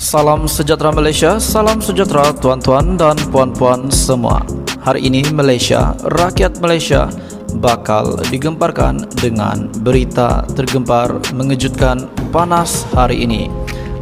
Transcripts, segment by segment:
Salam sejahtera Malaysia, salam sejahtera tuan-tuan dan puan-puan semua. Hari ini Malaysia, rakyat Malaysia bakal digemparkan dengan berita tergempar mengejutkan panas hari ini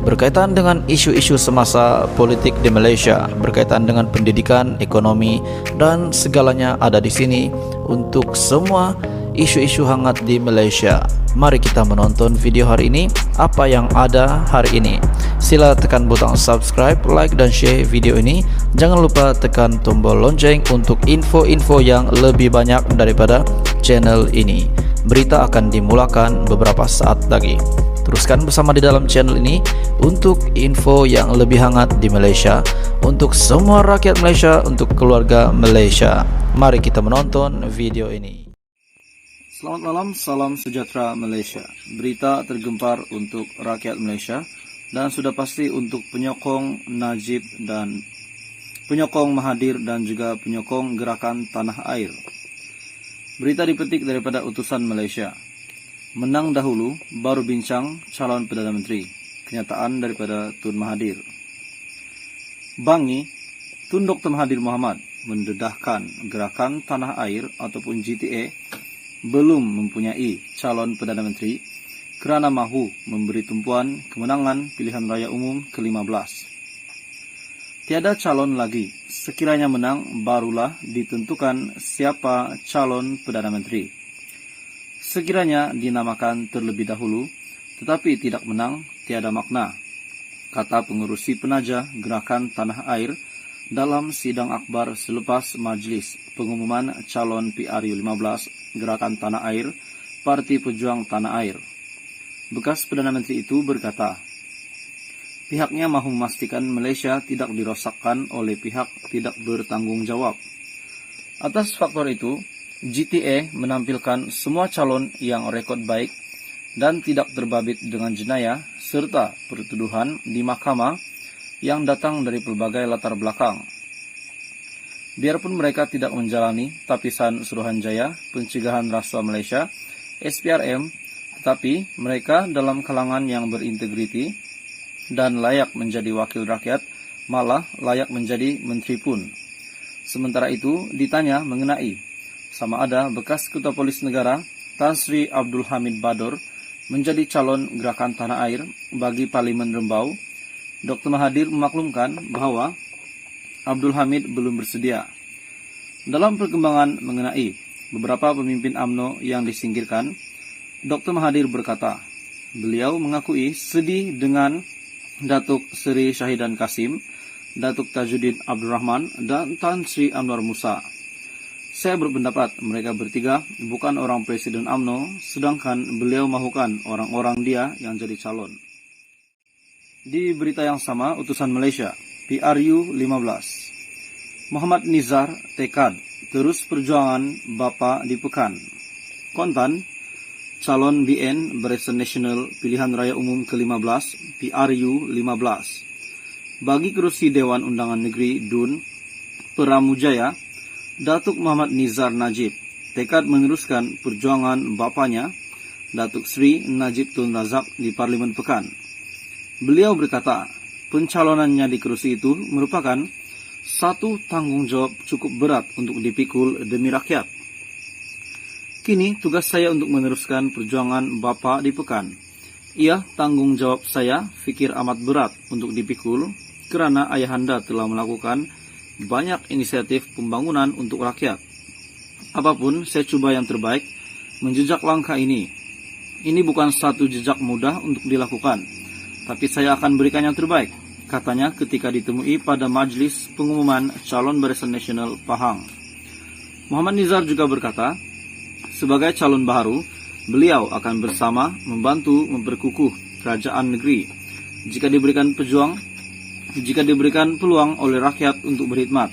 berkaitan dengan isu-isu semasa politik di Malaysia, berkaitan dengan pendidikan, ekonomi dan segalanya ada di sini untuk semua isu-isu hangat di Malaysia. Mari kita menonton video hari ini, apa yang ada hari ini. Sila tekan butang subscribe, like dan share video ini. Jangan lupa tekan tombol lonceng untuk info-info yang lebih banyak daripada channel ini. Berita akan dimulakan beberapa saat lagi. Teruskan bersama di dalam channel ini untuk info yang lebih hangat di Malaysia, untuk semua rakyat Malaysia, untuk keluarga Malaysia. Mari kita menonton video ini. Selamat malam, salam sejahtera Malaysia. Berita tergempar untuk rakyat Malaysia dan sudah pasti untuk penyokong Najib dan penyokong Mahathir dan juga penyokong gerakan tanah air. Berita dipetik daripada utusan Malaysia. Menang dahulu, baru bincang calon Perdana Menteri. Kenyataan daripada Tun Mahathir. Bangi, Tun Dr. Mahathir Mohamad mendedahkan gerakan tanah air ataupun GTA belum mempunyai calon Perdana Menteri kerana mahu memberi tumpuan kemenangan pilihan raya umum ke-15. Tiada calon lagi, sekiranya menang barulah ditentukan siapa calon Perdana Menteri. Sekiranya dinamakan terlebih dahulu, tetapi tidak menang, tiada makna, kata pengurusi penaja gerakan tanah air dalam sidang akbar selepas majlis pengumuman calon PRU 15 Gerakan Tanah Air, Parti Pejuang Tanah Air. Bekas Perdana Menteri itu berkata, pihaknya mahu memastikan Malaysia tidak dirosakkan oleh pihak tidak bertanggung jawab. Atas faktor itu, GTA menampilkan semua calon yang rekod baik dan tidak terbabit dengan jenayah serta pertuduhan di mahkamah yang datang dari pelbagai latar belakang. Biarpun mereka tidak menjalani Tapisan Suruhanjaya Pencegahan Rasuah Malaysia (SPRM), tetapi mereka dalam kalangan yang berintegriti dan layak menjadi wakil rakyat, malah layak menjadi menteri pun. Sementara itu ditanya mengenai sama ada bekas Ketua Polis Negara Tan Sri Abdul Hamid Bador menjadi calon gerakan tanah air bagi Parlimen Rembau, Dr. Mahathir memaklumkan bahawa Abdul Hamid belum bersedia. Dalam perkembangan mengenai beberapa pemimpin UMNO yang disingkirkan, Dr. Mahathir berkata, beliau mengakui sedih dengan Datuk Seri Syahidan Kasim, Datuk Tajuddin Abdul Rahman, dan Tan Sri Anwar Musa. Saya berpendapat mereka bertiga bukan orang Presiden UMNO, sedangkan beliau mahukan orang-orang dia yang jadi calon. Di berita yang sama, utusan Malaysia, PRU 15. Muhammad Nizar tekad terus perjuangan Bapa di Pekan. Kontan, calon BN Barisan Nasional Pilihan Raya Umum ke-15 PRU 15. Bagi kerusi Dewan Undangan Negeri DUN Peramujaya, Datuk Muhammad Nizar Najib tekad meneruskan perjuangan bapanya, Datuk Sri Najib Tun Razak di Parlimen Pekan. Beliau berkata, pencalonannya di kerusi itu merupakan satu tanggungjawab cukup berat untuk dipikul demi rakyat. Kini tugas saya untuk meneruskan perjuangan Bapa di Pekan. Ia tanggung jawab saya fikir amat berat untuk dipikul kerana ayahanda telah melakukan banyak inisiatif pembangunan untuk rakyat. Apapun saya cuba yang terbaik menjejak langkah ini. Ini bukan satu jejak mudah untuk dilakukan, tapi saya akan berikan yang terbaik, katanya ketika ditemui pada majlis pengumuman calon Barisan Nasional Pahang. Muhammad Nizar juga berkata, sebagai calon baharu, beliau akan bersama membantu memperkukuh kerajaan negeri jika diberikan peluang oleh rakyat untuk berkhidmat.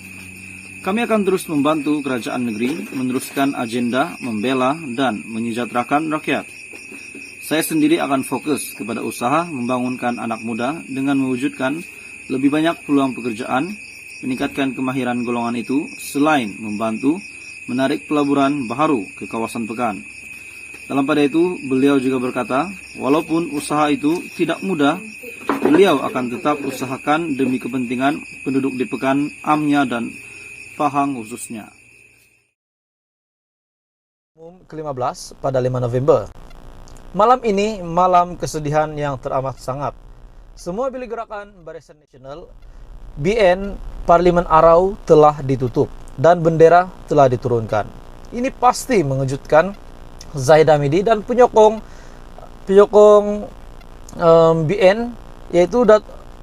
Kami akan terus membantu kerajaan negeri meneruskan agenda membela dan menyejahterakan rakyat. Saya sendiri akan fokus kepada usaha membangunkan anak muda dengan mewujudkan lebih banyak peluang pekerjaan, meningkatkan kemahiran golongan itu selain membantu menarik pelaburan baharu ke kawasan Pekan. Dalam pada itu, beliau juga berkata, walaupun usaha itu tidak mudah, beliau akan tetap usahakan demi kepentingan penduduk di Pekan, Amnya, dan Pahang khususnya. Umum ke-15 pada 5 November. Malam ini malam kesedihan yang teramat sangat. Semua bilik gerakan Barisan Nasional BN Parlimen Arau telah ditutup dan bendera telah diturunkan. Ini pasti mengejutkan Zahid Hamidi dan penyokong BN, yaitu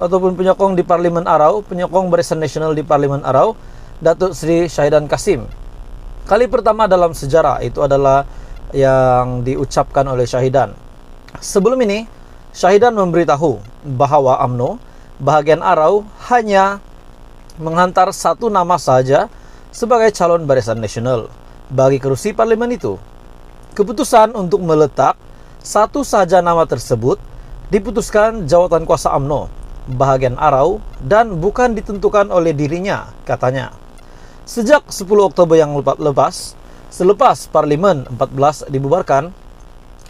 ataupun penyokong di Parlimen Arau, penyokong Barisan Nasional di Parlimen Arau, Datuk Seri Syahidan Kasim. Kali pertama dalam sejarah itu adalah yang diucapkan oleh Syahidan. Sebelum ini, Syahidan memberitahu bahwa UMNO bahagian Arau hanya menghantar satu nama saja sebagai calon Barisan Nasional bagi kerusi parlimen itu. Keputusan untuk meletak satu saja nama tersebut diputuskan jawatan kuasa UMNO bahagian Arau dan bukan ditentukan oleh dirinya, katanya. Sejak 10 Oktober yang lepas, selepas Parlimen 14 dibubarkan,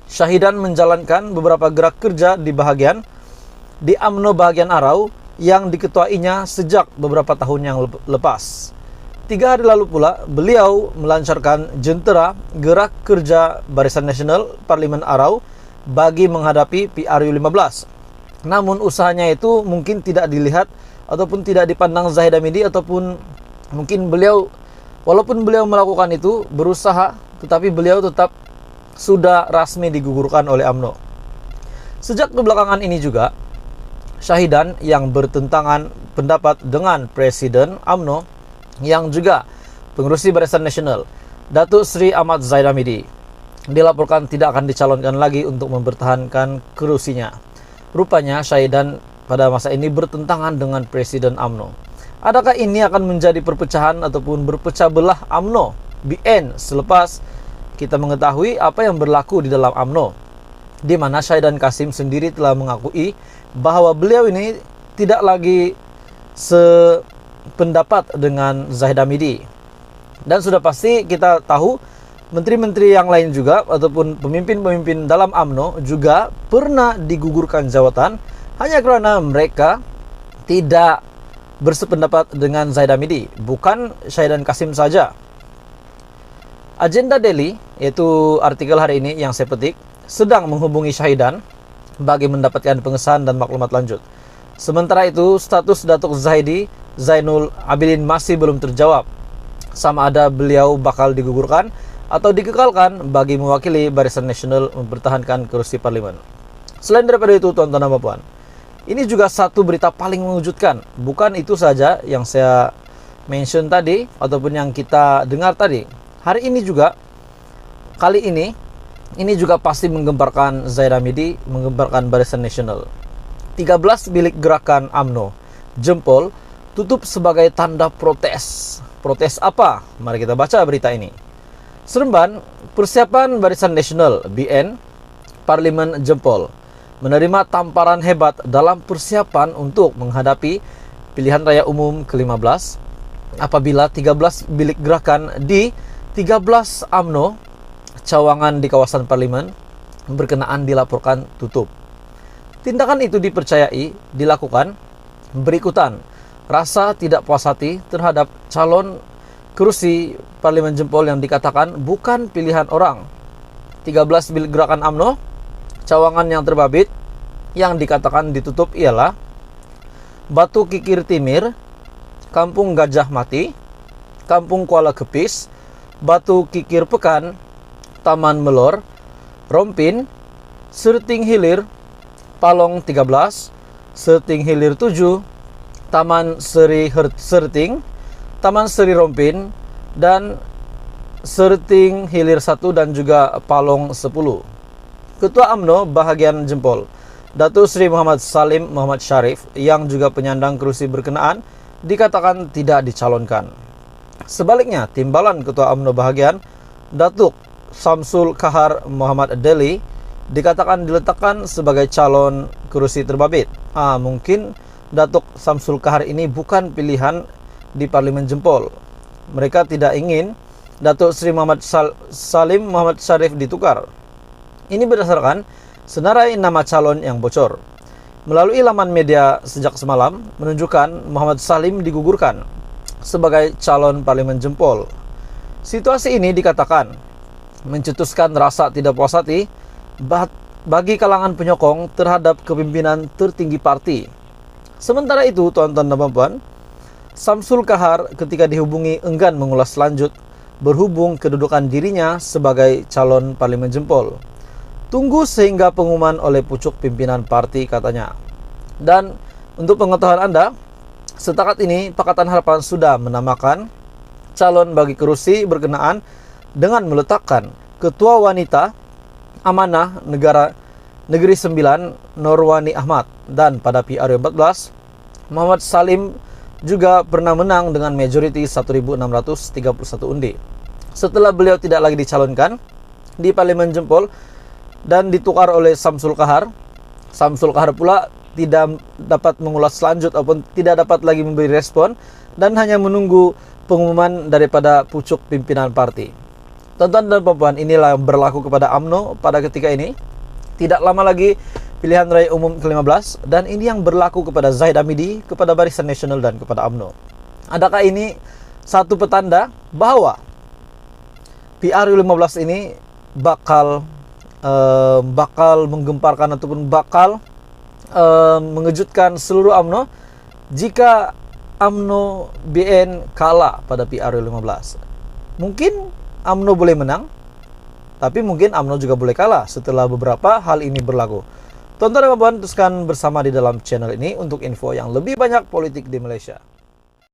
Syahidan menjalankan beberapa gerak kerja di UMNO bahagian Arau yang diketuainya sejak beberapa tahun yang lepas. 3 hari lalu pula, beliau melancarkan jentera gerak kerja Barisan Nasional Parlimen Arau bagi menghadapi PRU 15. Namun usahanya itu mungkin tidak dilihat ataupun tidak dipandang Zahid Hamidi, ataupun mungkin walaupun beliau melakukan itu, berusaha, tetapi beliau tetap sudah rasmi digugurkan oleh UMNO. Sejak kebelakangan ini juga, Syahidan yang bertentangan pendapat dengan Presiden UMNO yang juga pengurusi Barisan Nasional, Datuk Seri Ahmad Zahid Hamidi, dilaporkan tidak akan dicalonkan lagi untuk mempertahankan kerusinya. Rupanya Syahidan pada masa ini bertentangan dengan Presiden UMNO. Adakah ini akan menjadi perpecahan ataupun berpecah belah UMNO BN selepas kita mengetahui apa yang berlaku di dalam UMNO, di mana Syahidan Kasim sendiri telah mengakui bahwa beliau ini tidak lagi sependapat dengan Zahid Hamidi. Dan sudah pasti kita tahu menteri-menteri yang lain juga ataupun pemimpin-pemimpin dalam UMNO juga pernah digugurkan jawatan hanya karena mereka tidak bersependapat dengan Zahid Hamidi, bukan Syahidan Kasim saja. Agenda Daily, yaitu artikel hari ini yang saya petik, sedang menghubungi Syahidan bagi mendapatkan pengesahan dan maklumat lanjut. Sementara itu, status Datuk Zahidi Zainul Abidin masih belum terjawab, sama ada beliau bakal digugurkan atau dikekalkan bagi mewakili Barisan Nasional mempertahankan kursi parlimen. Selain daripada itu, tuan-tuan dan puan, ini juga satu berita paling mengejutkan. Bukan itu saja yang saya mention tadi ataupun yang kita dengar tadi. Hari ini juga, kali ini juga pasti menggemparkan Zahid Hamidi, menggemparkan Barisan Nasional. 13 bilik gerakan UMNO jempol tutup sebagai tanda protes. Protes apa? Mari kita baca berita ini. Seremban, persiapan Barisan Nasional BN Parlimen jempol, menerima tamparan hebat dalam persiapan untuk menghadapi pilihan raya umum ke-15 apabila 13 bilik gerakan di 13 UMNO cawangan di kawasan parlimen berkenaan dilaporkan tutup. Tindakan itu dipercayai dilakukan berikutan rasa tidak puas hati terhadap calon kursi parlimen jempol yang dikatakan bukan pilihan orang. 13 bilik gerakan UMNO cawangan yang terbabit yang dikatakan ditutup ialah Batu Kikir Timir, Kampung Gajah Mati, Kampung Kuala Kepis, Batu Kikir Pekan, Taman Melor, Rompin, Serting Hilir, Palong 13, Serting Hilir 7, Taman Seri Serting, Taman Seri Rompin, dan Serting Hilir 1 dan juga Palong 10. Ketua UMNO bahagian jempol, Datuk Seri Muhammad Salim Muhammad Syarif, yang juga penyandang kerusi berkenaan, dikatakan tidak dicalonkan. Sebaliknya, timbalan Ketua UMNO bahagian, Datuk Samsul Kahar Muhammad Deli, dikatakan diletakkan sebagai calon kerusi terbabit. Mungkin Datuk Samsul Kahar ini bukan pilihan di Parlimen Jempol. Mereka tidak ingin Datuk Seri Muhammad Salim Muhammad Syarif ditukar. Ini berdasarkan senarai nama calon yang bocor. melalui laman media sejak semalam menunjukkan Muhammad Salim digugurkan sebagai calon parlemen jempol. Situasi ini dikatakan mencetuskan rasa tidak puas hati bagi kalangan penyokong terhadap kepimpinan tertinggi parti. Sementara itu, tuan-tuan dan puan-puan, Samsul Kahar ketika dihubungi enggan mengulas lanjut berhubung kedudukan dirinya sebagai calon parlemen jempol. Tunggu sehingga pengumuman oleh pucuk pimpinan parti, katanya. Dan untuk pengetahuan Anda, setakat ini Pakatan Harapan sudah menamakan calon bagi kerusi berkenaan dengan meletakkan Ketua Wanita Amanah Negeri 9 Norwani Ahmad. Dan pada PRU 14, Muhammad Salim juga pernah menang dengan majority 1.631 undi. Setelah beliau tidak lagi dicalonkan di parlemen jempol dan ditukar oleh Samsul Kahar. Samsul Kahar pula tidak dapat mengulas lanjut ataupun tidak dapat lagi memberi respon dan hanya menunggu pengumuman daripada pucuk pimpinan parti. Tuan-tuan dan puan-puan, inilah yang berlaku kepada UMNO pada ketika ini. Tidak lama lagi pilihan raya umum ke-15 dan ini yang berlaku kepada Zahid Hamidi, kepada Barisan Nasional dan kepada UMNO. Adakah ini satu petanda bahwa PRU 15 ini bakal menggemparkan ataupun bakal mengejutkan seluruh UMNO jika UMNO BN kalah pada PRU 15? Mungkin UMNO boleh menang, tapi mungkin UMNO juga boleh kalah setelah beberapa hal ini berlaku. Tuan-tuan dan puan-puan, teruskan bersama di dalam channel ini untuk info yang lebih banyak politik di Malaysia.